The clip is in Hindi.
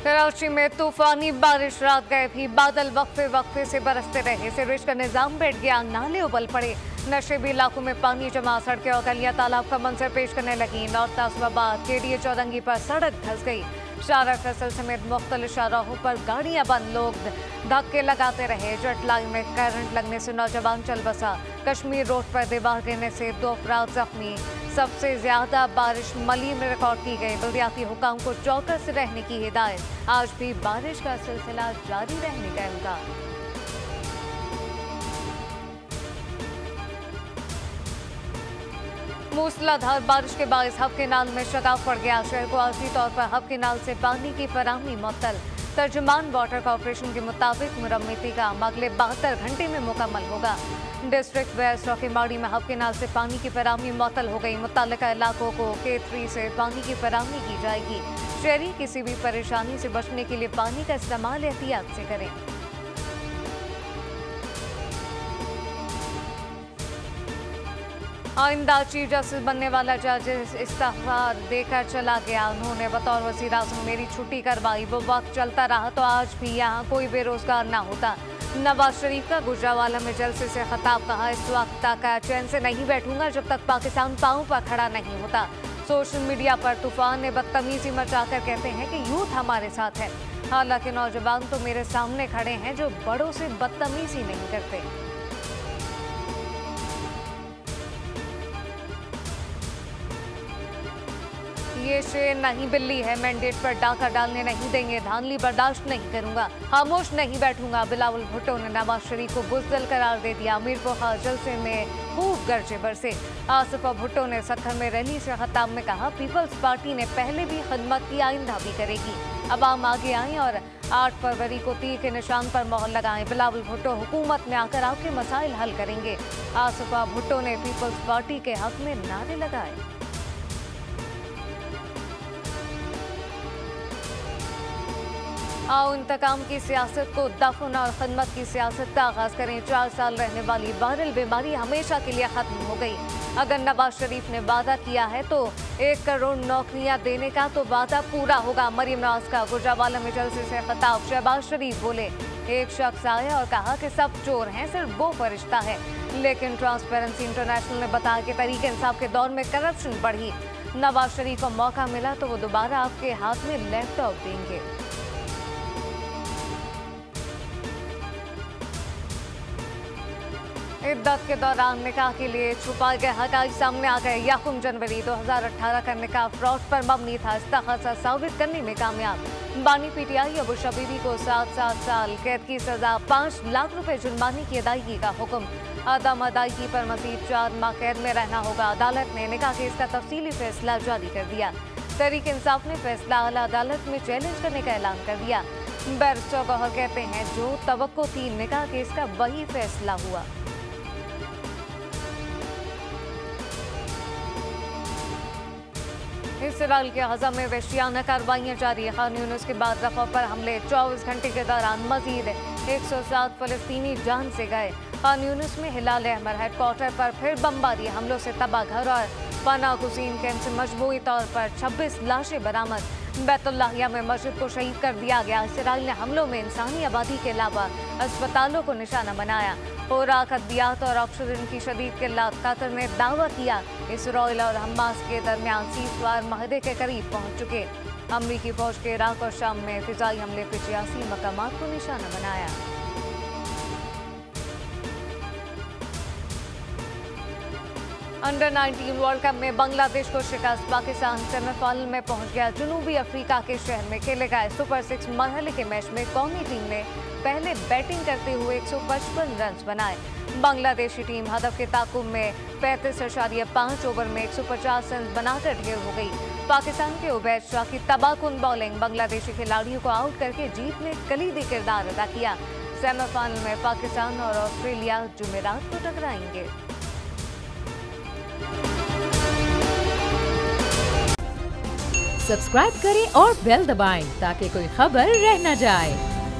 कराची में तूफानी बारिश, रात गए भी बादल वक्फे वक्फे से बरसते रहे। सीवरेज का निजाम बैठ गया, नाले उबल पड़े, नशेबी इलाकों में पानी जमा, सड़कें और गलियां तालाब का मंजर पेश करने लगी। नॉर्थ तासुबाबाद केडीए चौरंगी पर सड़क धंस गई। शारा फैसल समेत मुख्तलिफ शाहराहों पर गाड़ियां बंद, लोग धक्के लगाते रहे। जेट लाइन में करंट लगने से नौजवान चल बसा। कश्मीर रोड पर दीवार गिरने से 2 अफराद जख्मी। सबसे ज्यादा बारिश मली में रिकॉर्ड की गई। बल्दियाती हुकाम को चौकस रहने की हिदायत। आज भी बारिश का सिलसिला जारी रहने का इम्कान। मूसलाधार बारिश के बायस हब केनाल में शगाफ पड़ गया। शहर को आर्जी तौर पर हब केनाल से पानी की फराहमी मुअत्तल। तर्जुमान वाटर कॉर्पोरेशन के मुताबिक मुरम्मती का काम अगले 72 घंटे में मुकम्मल होगा। डिस्ट्रिक्ट वेस्ट रोकीमाड़ी में हब केनाल से पानी की फराहमी मुअत्तल हो गई। मुत्तल्लिका इलाकों को K3 से पानी की फराहमी की जाएगी। शहरी किसी भी परेशानी से बचने के लिए पानी का इस्तेमाल एहतियात से करें। आइंदा चीफ जस्टिस बनने वाला जज इस्तीफा देकर चला गया। उन्होंने बतौर वज़ीर आज़म मेरी छुट्टी करवाई। वो वक्त चलता रहा तो आज भी यहाँ कोई बेरोजगार ना होता। नवाज शरीफ का गुजरावाला में जलसे से खिताब, कहा इस वक्त तक चैन से नहीं बैठूंगा जब तक पाकिस्तान पांव पर खड़ा नहीं होता। सोशल मीडिया पर तूफान ने बदतमीजी मचाकर कहते हैं कि यूथ हमारे साथ है। हालांकि नौजवान तो मेरे सामने खड़े हैं जो बड़ों से बदतमीजी नहीं करते। ये शेर नहीं बिल्ली है, मैंडेट पर डाका डालने नहीं देंगे, धांधली बर्दाश्त नहीं करूंगा, खामोश नहीं बैठूंगा। बिलावल भुट्टो ने नवाज शरीफ को बुज़दिल करार दे दिया। मीरपुर जलसे में खूब गरजे बरसे। आसिफ भुट्टो ने सखर में रैली से खिताब में कहा पीपल्स पार्टी ने पहले भी खिदमत की, आइंदा भी करेगी। अब आम आगे आएं और 8 फरवरी को तीर के निशान पर मोहर लगाएं। बिलावल भुट्टो हुकूमत में आकर आपके मसाइल हल करेंगे। आसिफ भुट्टो ने पीपल्स पार्टी के हक में नारे लगाए। आओ इंतकाम की सियासत को दफन और खिदमत की सियासत का आगाज करें। 4 साल रहने वाली वायरल बीमारी हमेशा के लिए खत्म हो गई। अगर नवाज शरीफ ने वादा किया है तो 1 करोड़ नौकरियां देने का तो वादा पूरा होगा। मरीम नवाज का गुजरावाला में जलसे से खिताब। शहबाज शरीफ बोले एक शख्स आया और कहा कि सब चोर हैं, सिर्फ वो फरिश्ता है। लेकिन ट्रांसपेरेंसी इंटरनेशनल ने बताया कि तरीके इंसाफ के दौर में करप्शन बढ़ी। नवाज शरीफ को मौका मिला तो वो दोबारा आपके हाथ में लैपटॉप देंगे। इद्दत के दौरान निकाह के लिए छुपाए गए हक़ाइक़ सामने आ गए। याकुम जनवरी 2018 का निकाह फ्रॉड पर मबनी था। इस्तेग़ासा साबित करने में कामयाब। बानी PTI अबू शबीबी को 7 साल कैद की सजा, 5 लाख रुपए जुर्माने की अदायगी का हुक्म। अदम अदायगी पर मज़ीद 4 माह कैद में रहना होगा। अदालत ने निकाह केस का तफसीली फैसला जारी कर दिया। तहरीक इंसाफ ने फैसला आला अदालत में चैलेंज करने का ऐलान कर दिया। बैरिस्टर गौहर कहते हैं जो तवक्को थी निकाह केस का वही फैसला हुआ। इसराइल के गजा में वहशियाना कार्रवाइयां जारी। खान यूनिस के बाद रफ़ा पर हमले। 24 घंटे के दौरान मजीद 107 फलस्तीनी जान से गए। खान यूनिस में हिलाल अहमर हेडक्वार्टर पर फिर बमबारी, हमलों से तबाह घर और पनाह गुज़ीन कैंप से मजबूरी तौर पर 26 लाशें बरामद। बैतुल्लाहिया में मस्जिद को शहीद कर दिया गया। इसराइल ने हमलों में इंसानी आबादी के अलावा अस्पतालों को निशाना बनाया। खुराक, अद्वियात और ऑक्सीजन की शदीद किल्लत। कतर ने दावा किया इसराइल और हमास के दरमियान सीज़फायर माहदे के करीब पहुंच चुके। अमरीकी फौज के इराक और शाम में फिजाई हमले पे 86 मकामात को निशाना बनाया। अंडर-19 वर्ल्ड कप में बांग्लादेश को शिकस्त। पाकिस्तान सेमीफाइनल में पहुंच गया। जनूबी अफ्रीका के शहर में खेले गए सुपर 6 मरहले के मैच में कौमी टीम ने पहले बैटिंग करते हुए 155 रन बनाए। बांग्लादेशी टीम हदफ के ताकुब में 35.5 ओवर में 150 रन बनाकर ढेर हो गई। पाकिस्तान के उबैद शाह की तबाहकुन बॉलिंग बांग्लादेशी खिलाड़ियों को आउट करके जीत में कलीदी किरदार अदा किया। सेमीफाइनल में पाकिस्तान और ऑस्ट्रेलिया जुमेरात को टकराएंगे। सब्सक्राइब करें और बेल दबाएं ताकि कोई खबर रह न जाए।